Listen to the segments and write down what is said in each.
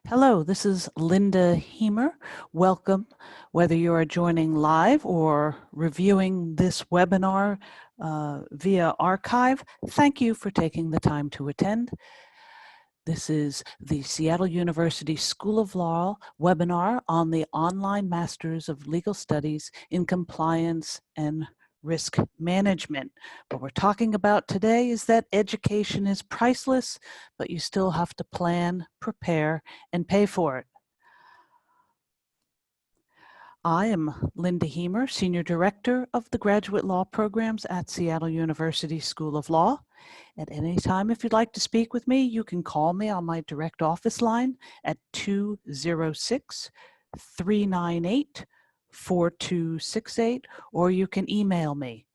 Hello, this is Linda Hiemer. Welcome, whether you are joining live or reviewing this webinar via archive. Thank you for taking the time to attend. This is the Seattle University School of Law webinar on the Online Masters of Legal Studies in Compliance and Risk Management. What we're talking about today is that education is priceless, but you still have to plan, prepare, and pay for it. I am Linda Hiemer, Senior Director of the Graduate Law Programs at Seattle University School of Law. At any time, if you'd like to speak with me, you can call me on my direct office line at 206-398-4268, or you can email me.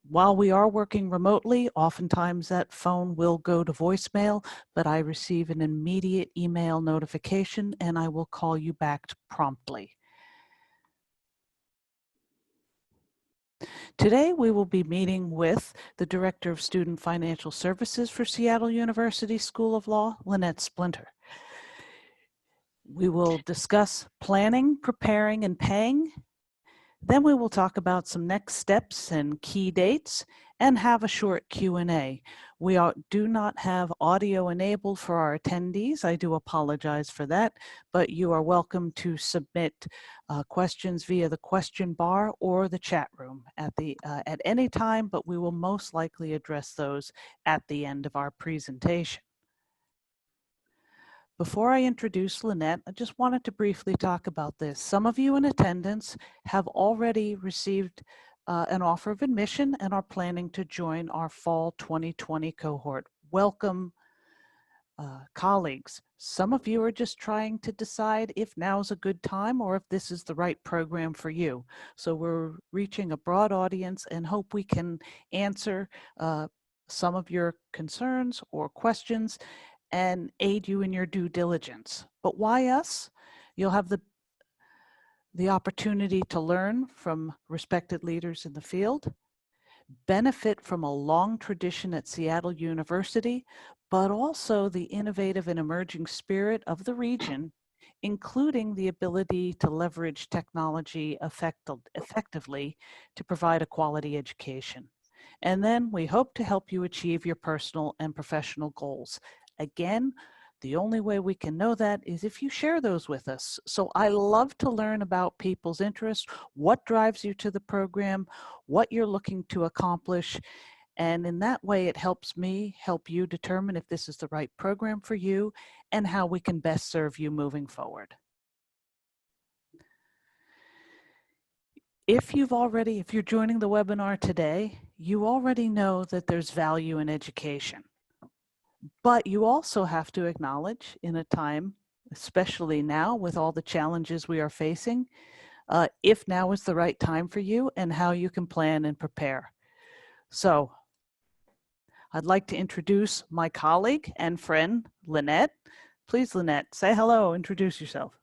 While we are working remotely, oftentimes that phone will go to voicemail, but I receive an immediate email notification and I will call you back promptly. Today, we will be meeting with the Director of Student Financial Services for Seattle University School of Law, Lynette Splinter. We will discuss planning, preparing, and paying. Then we will talk about some next steps and key dates and have a short Q&A. We do not have audio enabled for our attendees. I do apologize for that, but you are welcome to submit questions via the question bar or the chat room at any time, but we will most likely address those at the end of our presentation. Before I introduce Lynette, I just wanted to briefly talk about this. Some of you in attendance have already received an offer of admission and are planning to join our fall 2020 cohort. Welcome, colleagues. Some of you are just trying to decide if now is a good time or if this is the right program for you. So we're reaching a broad audience and hope we can answer some of your concerns or questions and aid you in your due diligence. But why us? You'll have the opportunity to learn from respected leaders in the field, benefit from a long tradition at Seattle University, but also the innovative and emerging spirit of the region, including the ability to leverage technology effectively to provide a quality education. And then we hope to help you achieve your personal and professional goals. Again, the only way we can know that is if you share those with us. So I love to learn about people's interests, what drives you to the program, what you're looking to accomplish. And in that way, it helps me help you determine if this is the right program for you and how we can best serve you moving forward. If you're joining the webinar today, you already know that there's value in education. But you also have to acknowledge in a time, especially now with all the challenges we are facing, if now is the right time for you and how you can plan and prepare. So I'd like to introduce my colleague and friend, Lynette. Please, Lynette, say hello, introduce yourself.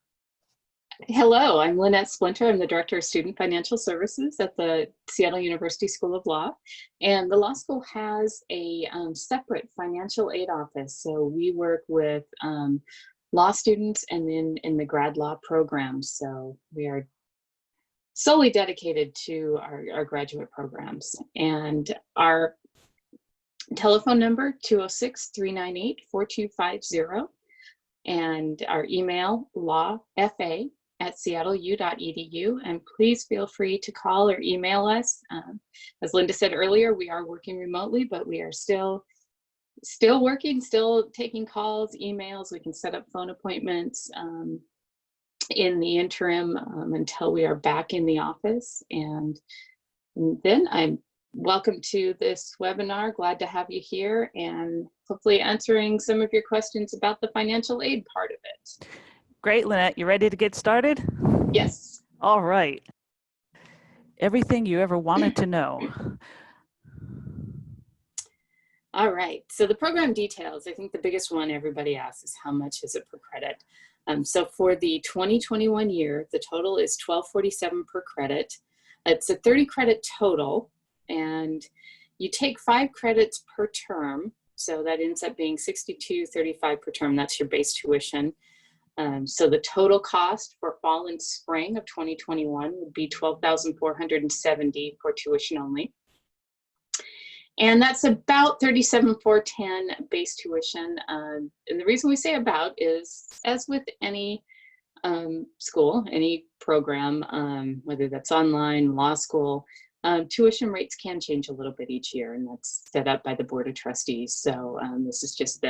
Hello, I'm Lynette Splinter. I'm the Director of Student Financial Services at the Seattle University School of Law. And the law school has a separate financial aid office. So we work with law students and then in the grad law program. So we are solely dedicated to our graduate programs. And our telephone number, 206-398-4250. And our email, lawfa@seattleu.edu, and please feel free to call or email us. As Linda said earlier, we are working remotely, but we are still working, still taking calls, emails. We can set up phone appointments in the interim until we are back in the office. And then I'm welcome to this webinar. Glad to have you here and hopefully answering some of your questions about the financial aid part of it. Great, Lynette. You ready to get started? Yes. All right. Everything you ever wanted to know. All right. So the program details, I think the biggest one everybody asks is how much is it per credit? So for the 2021 year, the total is $1247 per credit. It's a 30 credit total, and you take 5 credits per term. So that ends up being $62.35 per term. That's your base tuition. So the total cost for fall and spring of 2021 would be $12,470 for tuition only. And that's about $37,410 base tuition. And the reason we say about is, as with any school, any program, whether that's online, law school, tuition rates can change a little bit each year, and that's set up by the Board of Trustees. So this is just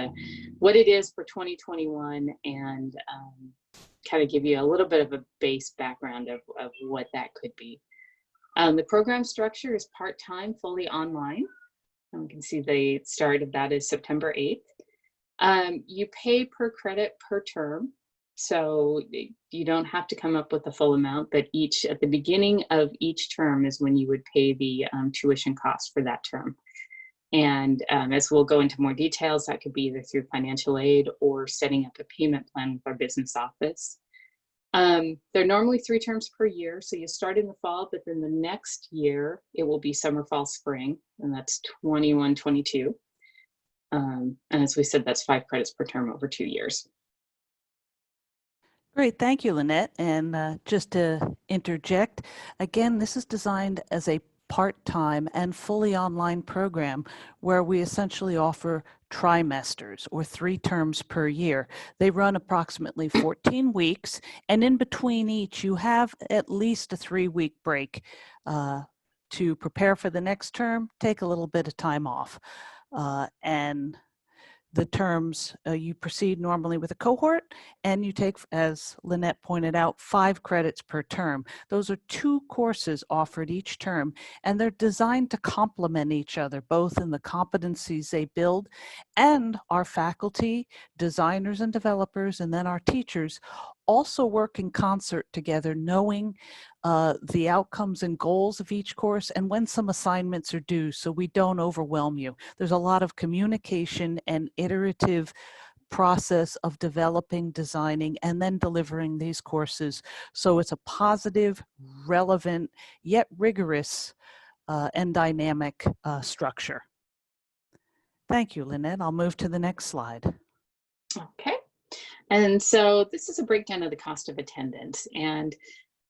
what it is for 2021, and kind of give you a little bit of a base background of what that could be. The program structure is part-time, fully online. And we can see the start of that is September 8th. You pay per credit per term. So you don't have to come up with the full amount, but at the beginning of each term is when you would pay the tuition cost for that term. And as we'll go into more details, that could be either through financial aid or setting up a payment plan with our business office. They're normally 3 terms per year. So you start in the fall, but then the next year it will be summer, fall, spring, and that's 21, 22. And as we said, that's 5 credits per term over 2 years. Great, thank you, Lynette. And just to interject, again, this is designed as a part-time and fully online program where we essentially offer trimesters or 3 terms per year. They run approximately 14 weeks, and in between each, you have at least a 3-week break to prepare for the next term, take a little bit of time off. And the terms, you proceed normally with a cohort, and you take, as Lynette pointed out, 5 credits per term. Those are 2 courses offered each term, and they're designed to complement each other, both in the competencies they build, and our faculty, designers and developers, and then our teachers also work in concert together, knowing the outcomes and goals of each course and when some assignments are due, so we don't overwhelm you. There's a lot of communication and iterative process of developing, designing, and then delivering these courses. So it's a positive, relevant, yet rigorous and dynamic structure. Thank you, Lynette. I'll move to the next slide. Okay. And so this is a breakdown of the cost of attendance. And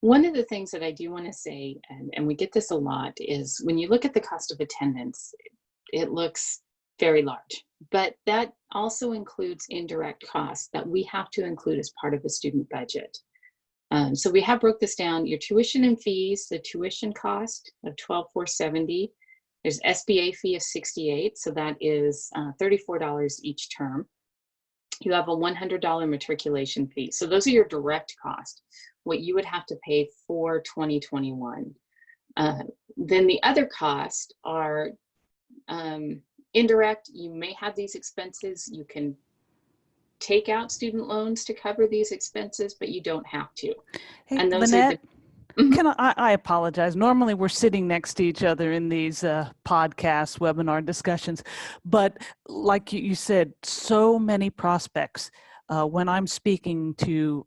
one of the things that I do want to say, and we get this a lot, is when you look at the cost of attendance, it looks very large, but that also includes indirect costs that we have to include as part of a student budget. So we have broke this down. Your tuition and fees, the tuition cost of $12,470. There's SBA fee of $68, so that is $34 each term. You have a $100 matriculation fee. So those are your direct costs, what you would have to pay for 2021. Then the other costs are indirect. You may have these expenses. You can take out student loans to cover these expenses, but you don't have to. Hey, And those Lynette, are the, can I apologize. Normally we're sitting next to each other in these podcasts, webinar discussions, but like you said, so many prospects, when I'm speaking to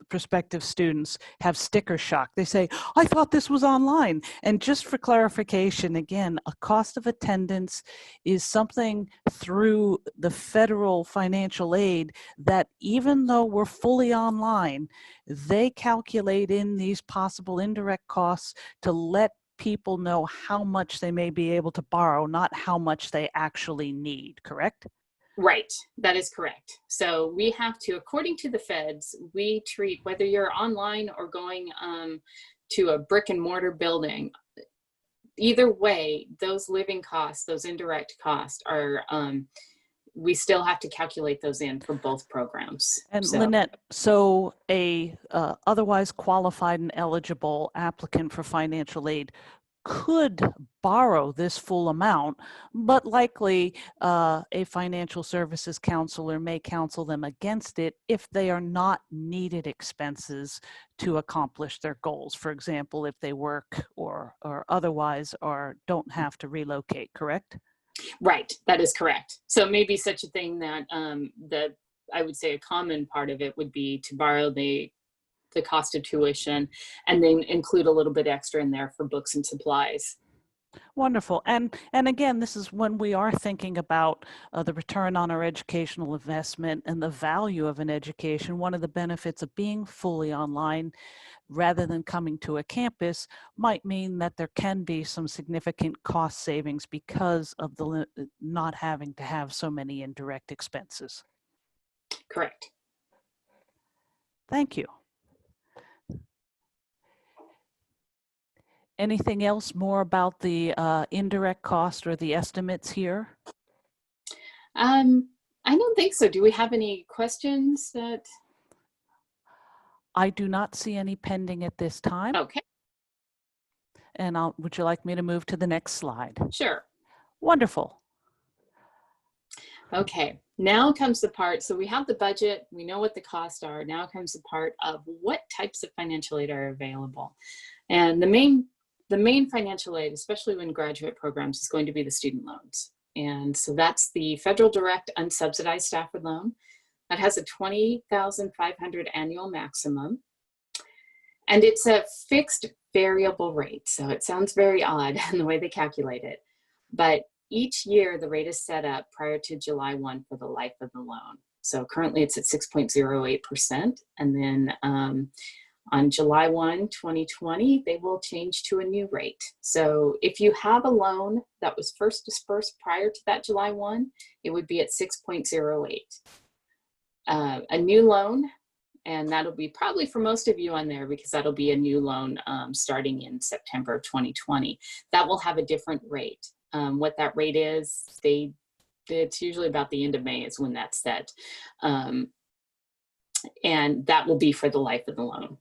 prospective students, have sticker shock. They say, I thought this was online. And just for clarification, again, a cost of attendance is something through the federal financial aid that, even though we're fully online, they calculate in these possible indirect costs to let people know how much they may be able to borrow, not how much they actually need, correct? Right, that is correct. So we have to, according to the feds, we treat, whether you're online or going to a brick and mortar building, either way, those living costs, those indirect costs are, we still have to calculate those in for both programs. And Lynette, so a otherwise qualified and eligible applicant for financial aid could borrow this full amount, but likely a financial services counselor may counsel them against it if they are not needed expenses to accomplish their goals. For example, if they work or otherwise or don't have to relocate, correct? Right, that is correct. So maybe such a thing that I would say a common part of it would be to borrow the cost of tuition and then include a little bit extra in there for books and supplies. Wonderful. And again, this is when we are thinking about the return on our educational investment and the value of an education. One of the benefits of being fully online rather than coming to a campus might mean that there can be some significant cost savings because of the not having to have so many indirect expenses. Correct. Thank you. Anything else more about the indirect cost or the estimates here? I don't think so. Do we have any questions that? I do not see any pending at this time. Okay, And would you like me to move to the next slide? sure. Wonderful. Okay, now comes the part. So we have the budget, we know what the costs are. Now comes the part of what types of financial aid are available. And the main financial aid, especially when graduate programs, is going to be the student loans. And so that's the federal direct unsubsidized Stafford loan. That has a $20,500 annual maximum. And it's a fixed variable rate. So it sounds very odd in the way they calculate it. But each year, the rate is set up prior to July 1 for the life of the loan. So currently it's at 6.08%. And then on July 1, 2020, they will change to a new rate. So if you have a loan that was first dispersed prior to that July 1, it would be at 6.08. A new loan, and that'll be probably for most of you on there because that'll be a new loan starting in September of 2020. That will have a different rate. What that rate is, it's usually about the end of May is when that's set. And that will be for the life of the loan.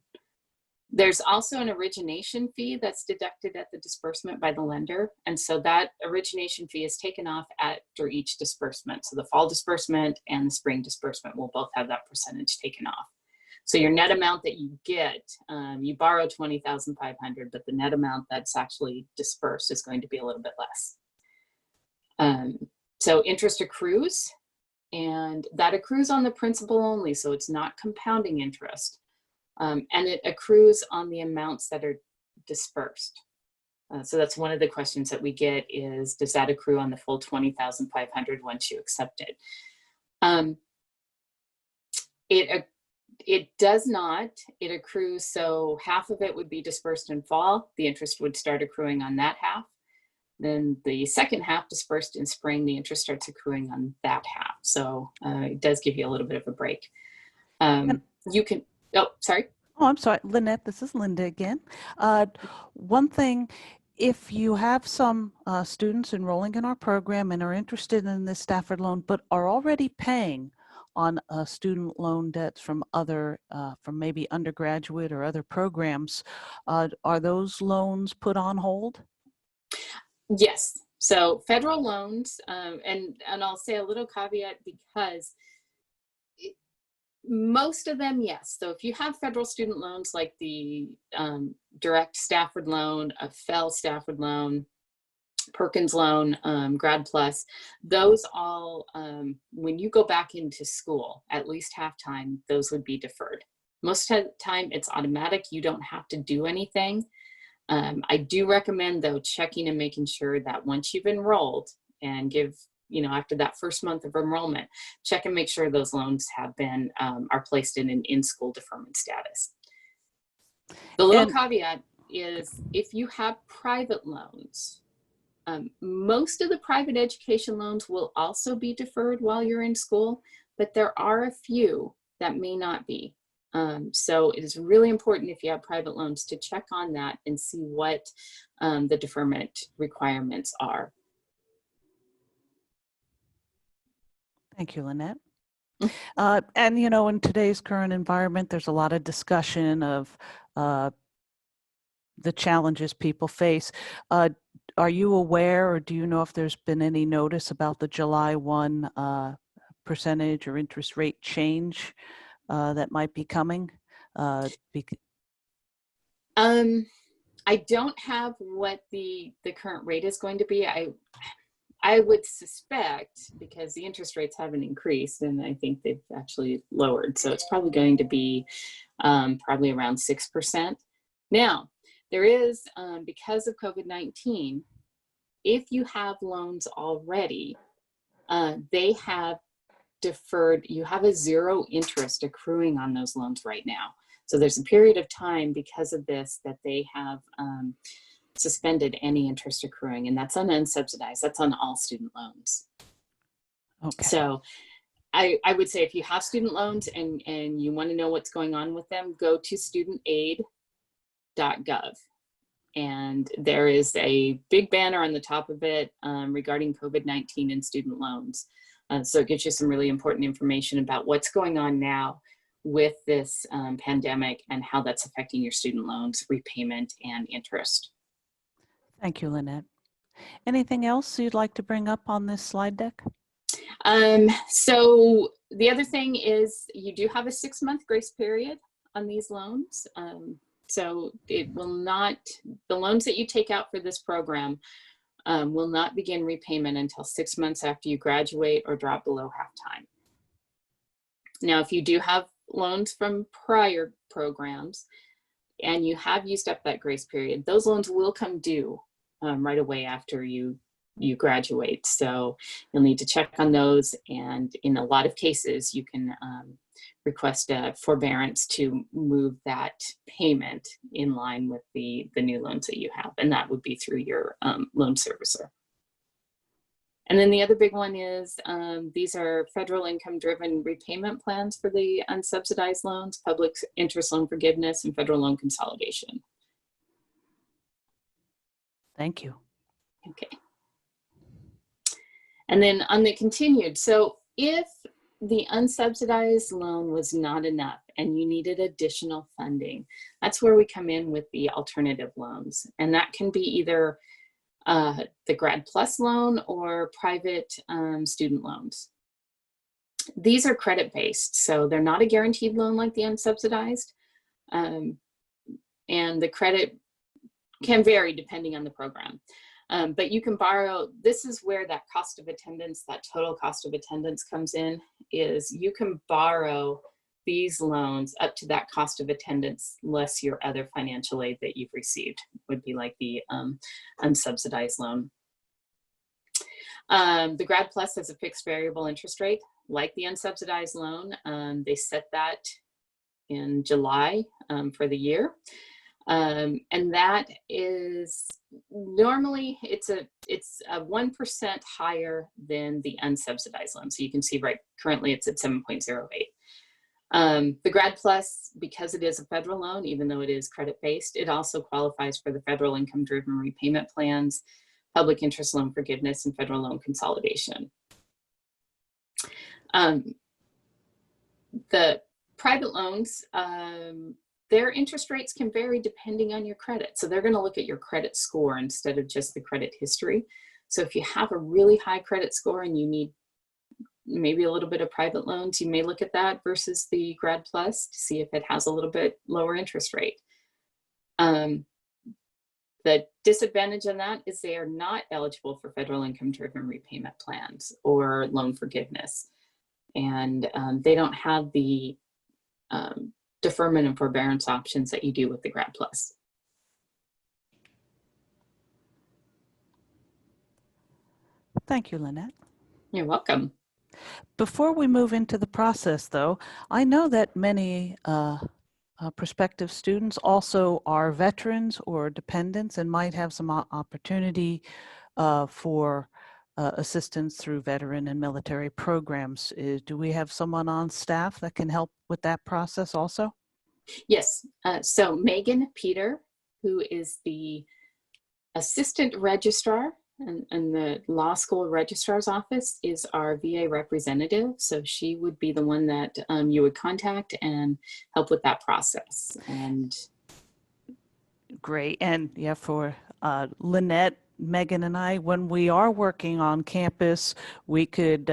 There's also an origination fee that's deducted at the disbursement by the lender. And so that origination fee is taken off after each disbursement. So the fall disbursement and the spring disbursement will both have that percentage taken off. So your net amount that you get, you borrow $20,500, but the net amount that's actually dispersed is going to be a little bit less. So interest accrues, and that accrues on the principal only, so it's not compounding interest. And it accrues on the amounts that are dispersed. So that's one of the questions that we get is, does that accrue on the full $20,500 once you accept it? It does not. It accrues, so half of it would be dispersed in fall. The interest would start accruing on that half. Then the second half dispersed in spring, the interest starts accruing on that half. So it does give you a little bit of a break. You can, oh, sorry. Oh, I'm sorry, Lynette, this is Linda again. One thing, if you have some students enrolling in our program and are interested in this Stafford loan, but are already paying on student loan debts from other, from maybe undergraduate or other programs, are those loans put on hold? Yes. So federal loans, and I'll say a little caveat because most of them, yes. So if you have federal student loans like the direct Stafford loan, a FEL Stafford loan, Perkins loan, Grad Plus, those all, when you go back into school, at least half-time, those would be deferred. Most of the time it's automatic. You don't have to do anything. I do recommend though checking and making sure that once you've enrolled and give, after that first month of enrollment, check and make sure those loans have been, are placed in an in-school deferment status. The little caveat is if you have private loans, most of the private education loans will also be deferred while you're in school, but there are a few that may not be. So it is really important if you have private loans to check on that and see what the deferment requirements are. Thank you, Lynette. And, in today's current environment, there's a lot of discussion of the challenges people face. Are you aware, or do you know if there's been any notice about the July 1 percentage or interest rate change that might be coming? I don't have what the current rate is going to be. I would suspect, because the interest rates haven't increased and I think they've actually lowered, so it's probably going to be probably around 6%. Now, there is, because of COVID-19, if you have loans already, they have deferred, you have a 0 interest accruing on those loans right now. So there's a period of time because of this that they have suspended any interest accruing, and that's on unsubsidized. That's on all student loans. Okay. So I would say if you have student loans and you want to know what's going on with them, go to studentaid.gov. And there is a big banner on the top of it regarding COVID-19 and student loans. So it gives you some really important information about what's going on now with this pandemic and how that's affecting your student loans, repayment, and interest. Thank you, Lynette. Anything else you'd like to bring up on this slide deck? So the other thing is you do have a 6-month grace period on these loans. So it will not, the loans that you take out for this program will not begin repayment until 6 months after you graduate or drop below half-time. Now, if you do have loans from prior programs and you have used up that grace period, those loans will come due right away after you graduate. So you'll need to check on those. And in a lot of cases, you can request a forbearance to move that payment in line with the new loans that you have. And that would be through your loan servicer. And then the other big one is these are federal income-driven repayment plans for the unsubsidized loans, public interest loan forgiveness, and federal loan consolidation. Thank you. Okay. And then on the continued, so if the unsubsidized loan was not enough and you needed additional funding, that's where we come in with the alternative loans. And that can be either the Grad Plus loan or private student loans. These are credit-based, so they're not a guaranteed loan like the unsubsidized. And the credit can vary depending on the program. But you can borrow, this is where that cost of attendance, that total cost of attendance comes in, is you can borrow these loans up to that cost of attendance less your other financial aid that you've received, would be like the unsubsidized loan. The Grad Plus has a fixed variable interest rate, like the unsubsidized loan. They set that in July for the year. And that is normally it's a 1% higher than the unsubsidized loan. So you can see right currently it's at 7.08. The Grad Plus, because it is a federal loan, even though it is credit-based, it also qualifies for the federal income-driven repayment plans, public interest loan forgiveness, and federal loan consolidation. The private loans, their interest rates can vary depending on your credit. So they're going to look at your credit score instead of just the credit history. So if you have a really high credit score and you need maybe a little bit of private loans, you may look at that versus the Grad Plus to see if it has a little bit lower interest rate. The disadvantage on that is they are not eligible for federal income-driven repayment plans or loan forgiveness. And they don't have the deferment and forbearance options that you do with the Grad Plus. Thank you, Lynette. You're welcome. Before we move into the process, though, I know that many prospective students also are veterans or dependents and might have some opportunity for assistance through veteran and military programs. Do we have someone on staff that can help with that process also? Yes. So Megan Peter, who is the assistant registrar and the law school registrar's office, is our VA representative. So she would be the one that you would contact and help with that process. And great. And yeah, for Lynette, Megan, and I, when we are working on campus, we could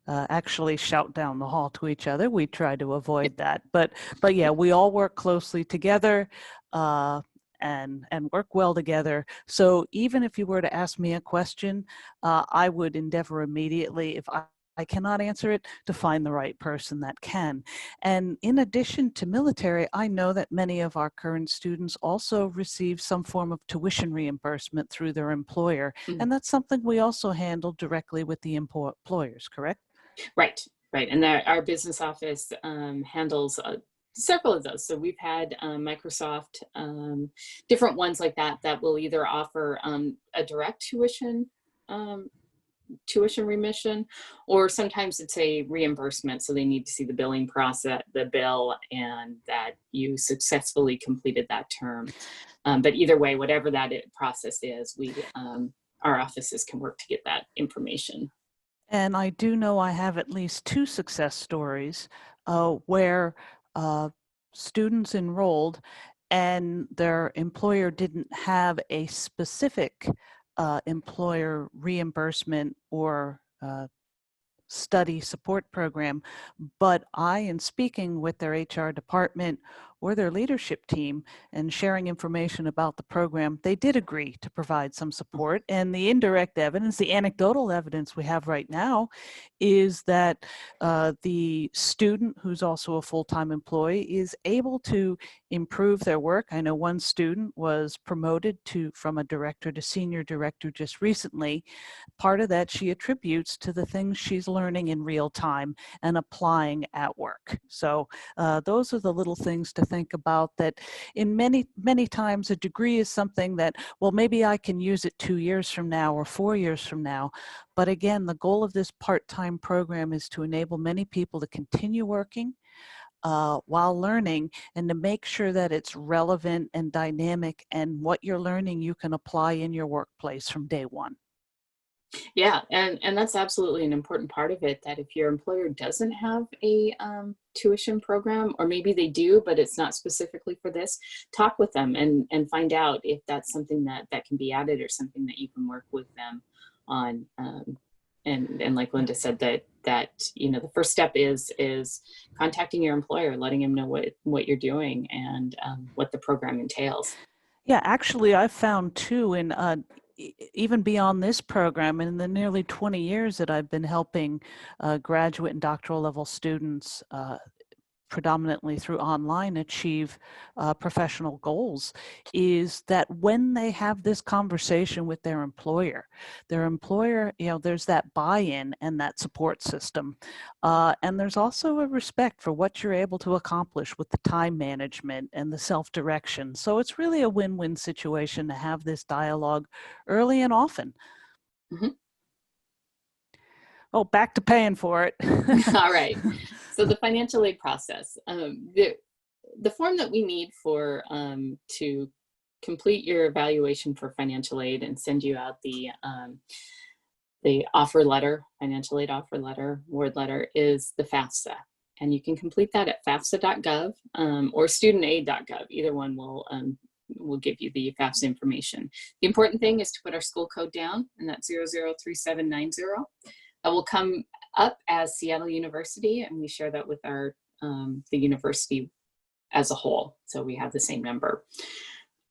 actually shout down the hall to each other. We try to avoid that, but yeah, we all work closely together and work well together. So even if you were to ask me a question, I would endeavor immediately, if I I cannot answer it, to find the right person that can. And in addition to military, I know that many of our current students also receive some form of tuition reimbursement through their employer. Mhm. And that's something we also handle directly with the employers, correct? Right, right. And our business office handles several of those. So we've had Microsoft, different ones like that, that will either offer a direct um, tuition remission, or sometimes it's a reimbursement. So they need to see the billing process, the bill, and that you successfully completed that term. But either way, whatever that process is, our offices can work to get that information. And I do know I have at least 2 success stories where students enrolled and their employer didn't have a specific employer reimbursement or study support program, but I, in speaking with their HR department or their leadership team and sharing information about the program, they did agree to provide some support. And the indirect evidence, the anecdotal evidence we have right now is that the student, who's also a full-time employee, is able to improve their work. I know one student was promoted from a director to senior director just recently. Part of that she attributes to the things she's learning in real time and applying at work. So those are the little things to think about, that in many times a degree is something that, well, maybe I can use it 2 years from now or 4 years from now. But again, the goal of this part-time program is to enable many people to continue working while learning, and to make sure that it's relevant and dynamic, and what you're learning you can apply in your workplace from day one. Yeah, and that's absolutely an important part of it, that if your employer doesn't have a tuition program, or maybe they do, but it's not specifically for this, talk with them and find out if that's something that can be added, or something that you can work with them on. And like Linda said, that the first step is contacting your employer, letting them know what you're doing, and what the program entails. Yeah, actually, I've found too, in even beyond this program, in the nearly 20 years that I've been helping graduate and doctoral level students, predominantly through online, achieve professional goals, is that when they have this conversation with their employer, there's that buy-in and that support system. And there's also a respect for what you're able to accomplish with the time management and the self-direction. So it's really a win-win situation to have this dialogue early and often. Mhm. Oh, back to paying for it. All right. So the financial aid process, the form that we need for to complete your evaluation for financial aid and send you out the offer letter, financial aid offer letter, word letter, is the FAFSA. And you can complete that at fafsa.gov or studentaid.gov. Either one will give you the FAFSA information. The important thing is to put our school code down, and that's 003790. That will come up as Seattle University, and we share that with the university as a whole, so we have the same number.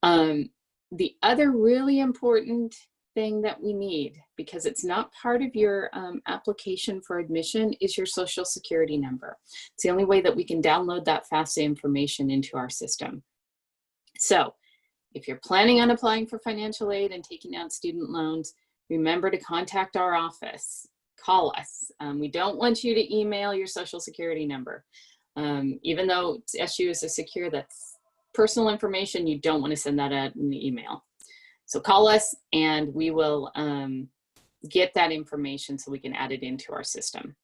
The other really important thing that we need, because it's not part of your application for admission, is your social security number. It's the only way that we can download that FAFSA information into our system. So if you're planning on applying for financial aid and taking out student loans, remember to contact our office. Call us. We don't want you to email your social security number. Even though SU is a secure, that's personal information, you don't want to send that out in the email. So call us and we will get that information so we can add it into our system.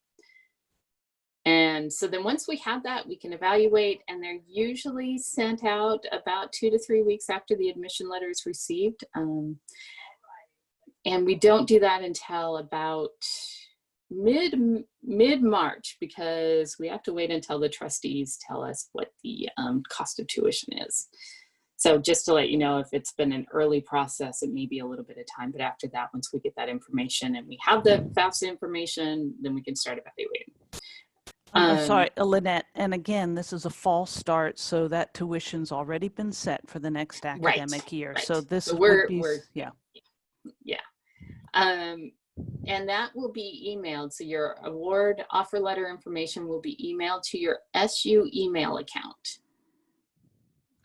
And so then once we have that, we can evaluate, and they're usually sent out about 2 to 3 weeks after the admission letter is received. And we don't do that until about mid-March, because we have to wait until the trustees tell us what the cost of tuition is. So just to let you know, if it's been an early process, it may be a little bit of time, but after that, once we get that information and we have the FAFSA information, then we can start evaluating. I'm sorry, Lynette, and again, this is a fall start, so that tuition's already been set for the next academic year. Right. So this So would be, yeah. Yeah. And that will be emailed. So your award offer letter information will be emailed to your SU email account.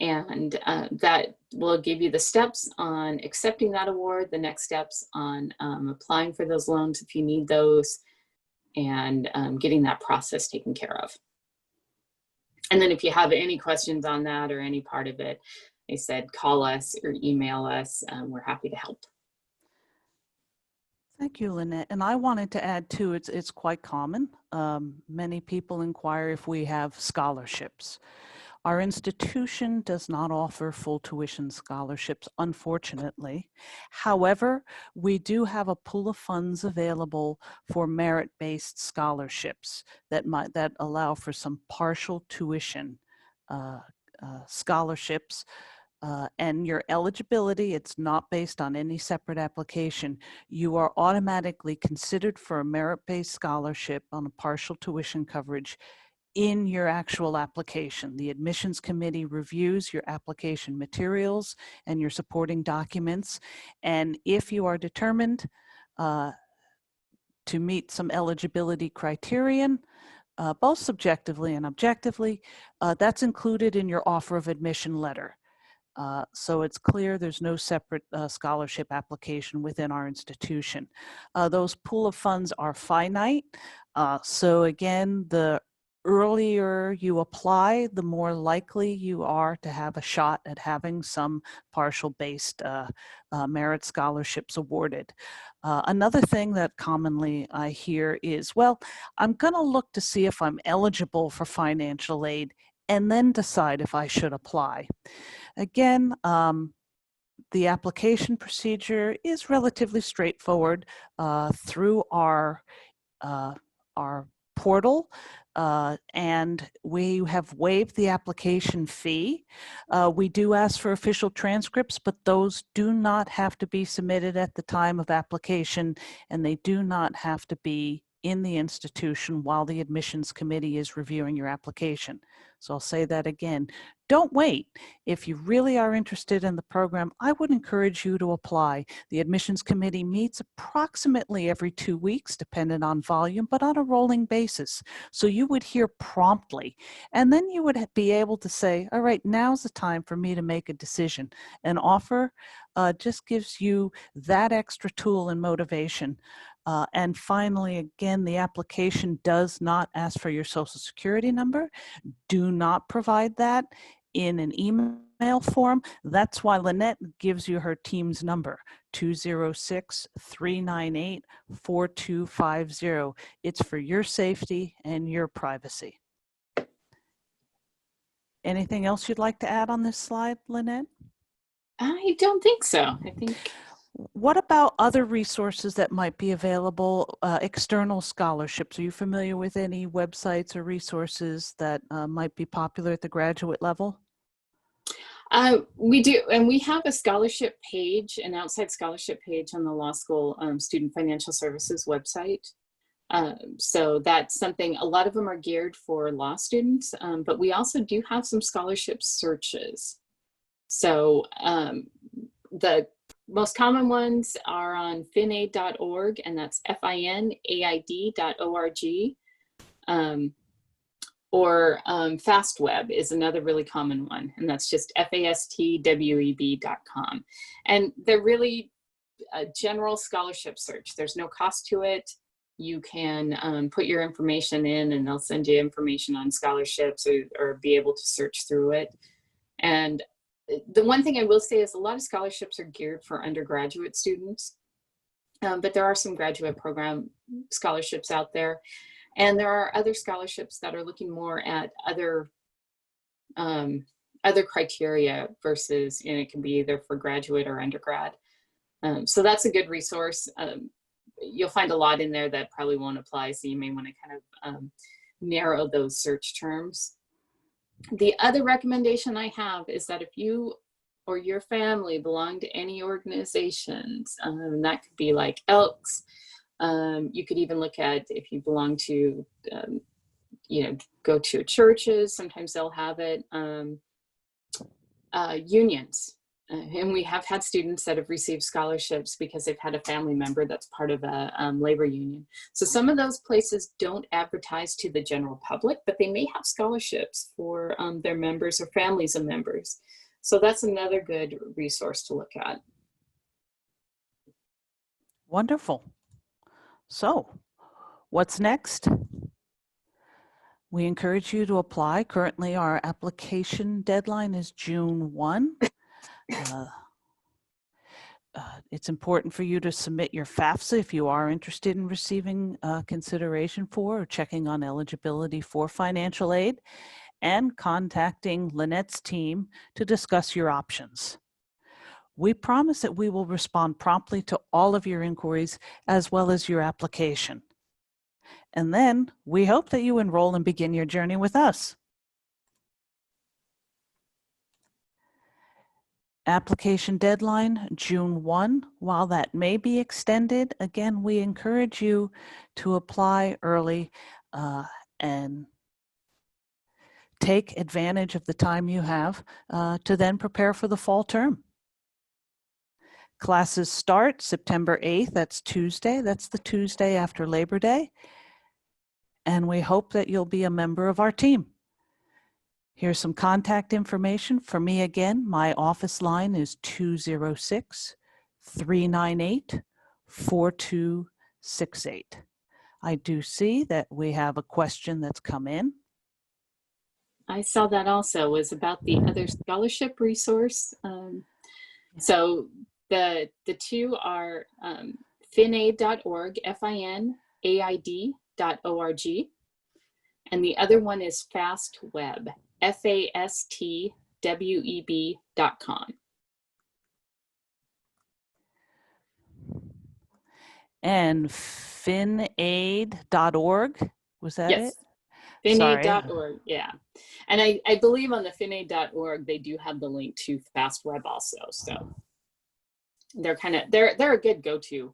And that will give you the steps on accepting that award, the next steps on applying for those loans if you need those, and getting that process taken care of. And then if you have any questions on that or any part of it, they said call us or email us. We're happy to help. Thank you, Lynette. And I wanted to add too, it's quite common. Many people inquire if we have scholarships. Our institution does not offer full tuition scholarships, unfortunately. However, we do have a pool of funds available for merit-based scholarships that allow for some partial tuition scholarships. And your eligibility, it's not based on any separate application. You are automatically considered for a merit-based scholarship on a partial tuition coverage in your actual application. The admissions committee reviews your application materials and your supporting documents. And if you are determined to meet some eligibility criterion, both subjectively and objectively, that's included in your offer of admission letter. So it's clear there's no separate scholarship application within our institution. Those pool of funds are finite. So again, the earlier you apply, the more likely you are to have a shot at having some partial based merit scholarships awarded. Another thing that commonly I hear is, well, I'm going to look to see if I'm eligible for financial aid and then decide if I should apply. Again, the application procedure is relatively straightforward through our portal, and we have waived the application fee. We do ask for official transcripts, but those do not have to be submitted at the time of application, and they do not have to be in the institution while the admissions committee is reviewing your application. So I'll say that again. Don't wait. If you really are interested in the program, I would encourage you to apply. The admissions committee meets approximately every 2 weeks, depending on volume, but on a rolling basis. So you would hear promptly, and then you would be able to say, all right, now's the time for me to make a decision. An offer just gives you that extra tool and motivation. And finally, again, the application does not ask for your Social Security number. Do not provide that in an email form. That's why Lynette gives you her team's number, 206-398-4250. It's for your safety and your privacy. Anything else you'd like to add on this slide, Lynette? I don't think so. I think. What about other resources that might be available, external scholarships? Are you familiar with any websites or resources that might be popular at the graduate level? We do, and we have a scholarship page, an outside scholarship page on the law school student financial services website. So that's something, a lot of them are geared for law students, but we also do have some scholarship searches. So the most common ones are on finaid.org, and that's finaid.org. Or FastWeb is another really common one, and that's just fastweb.com. And they're really a general scholarship search. There's no cost to it. You can put your information in, and they'll send you information on scholarships or be able to search through it. And the one thing I will say is a lot of scholarships are geared for undergraduate students, but there are some graduate program scholarships out there. And there are other scholarships that are looking more at other criteria versus, it can be either for graduate or undergrad. So that's a good resource. You'll find a lot in there that probably won't apply, so you may want to kind of narrow those search terms. The other recommendation I have is that if you or your family belong to any organizations, that could be like Elks. You could even look at if you belong to, go to churches, sometimes they'll have it, unions. and we have had students that have received scholarships because they've had a family member that's part of a labor union. So some of those places don't advertise to the general public, but they may have scholarships for their members or families of members. So that's another good resource to look at. Wonderful. So, what's next? We encourage you to apply. Currently, our application deadline is June 1. It's important for you to submit your FAFSA if you are interested in receiving consideration for or checking on eligibility for financial aid, and contacting Lynette's team to discuss your options. We promise that we will respond promptly to all of your inquiries as well as your application. And then we hope that you enroll and begin your journey with us. Application deadline, June 1. While that may be extended, again, we encourage you to apply early and take advantage of the time you have to then prepare for the fall term. Classes start September 8th, that's Tuesday. That's the Tuesday after Labor Day. And we hope that you'll be a member of our team. Here's some contact information. For me again, my office line is 206-398-4268. I do see that we have a question that's come in. I saw that also was about the other scholarship resource. So the two are finaid.org, FINAID.org, and the other one is FastWeb, FASTWEB.com. And finaid.org, was that yes. it? FINAID.org, yeah. And I believe on the FINAID.org, they do have the link to FastWeb also. So they're a good go-to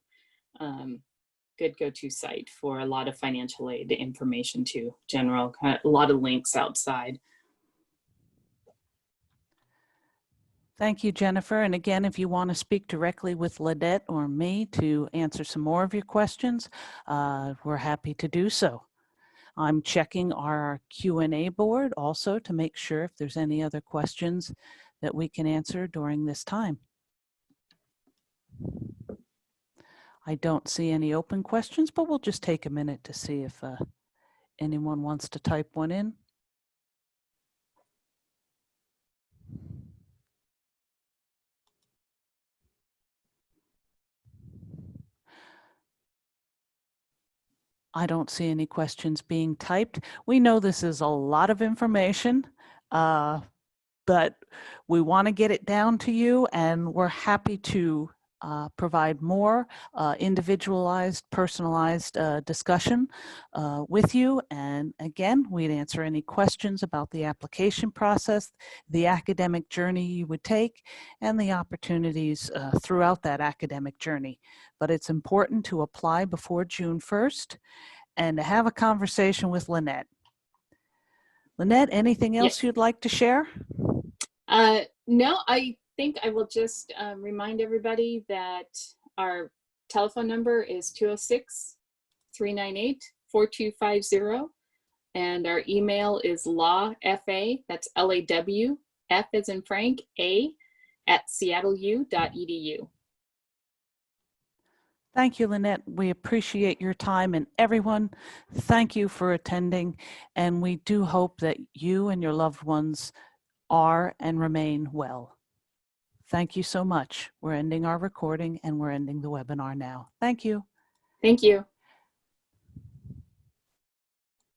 site for a lot of financial aid information too, a lot of links outside. Thank you, Jennifer. And again, if you want to speak directly with Lynette or me to answer some more of your questions, we're happy to do so. I'm checking our Q&A board also to make sure if there's any other questions that we can answer during this time. I don't see any open questions, but we'll just take a minute to see if anyone wants to type one in. I don't see any questions being typed. We know this is a lot of information, but we want to get it down to you, and we're happy to provide more individualized, personalized discussion with you. And again, we'd answer any questions about the application process, the academic journey you would take, and the opportunities throughout that academic journey. But it's important to apply before June 1st and to have a conversation with Lynette. Lynette, anything else you'd like to share? No, I think I will just remind everybody that our telephone number is 206-398-4250, and our email is lawfa, that's LAW, F as in Frank, A, @seattleu.edu. Thank you, Lynette. We appreciate your time, and everyone, thank you for attending. And we do hope that you and your loved ones are and remain well. Thank you so much. We're ending our recording and we're ending the webinar now. Thank you. Thank you.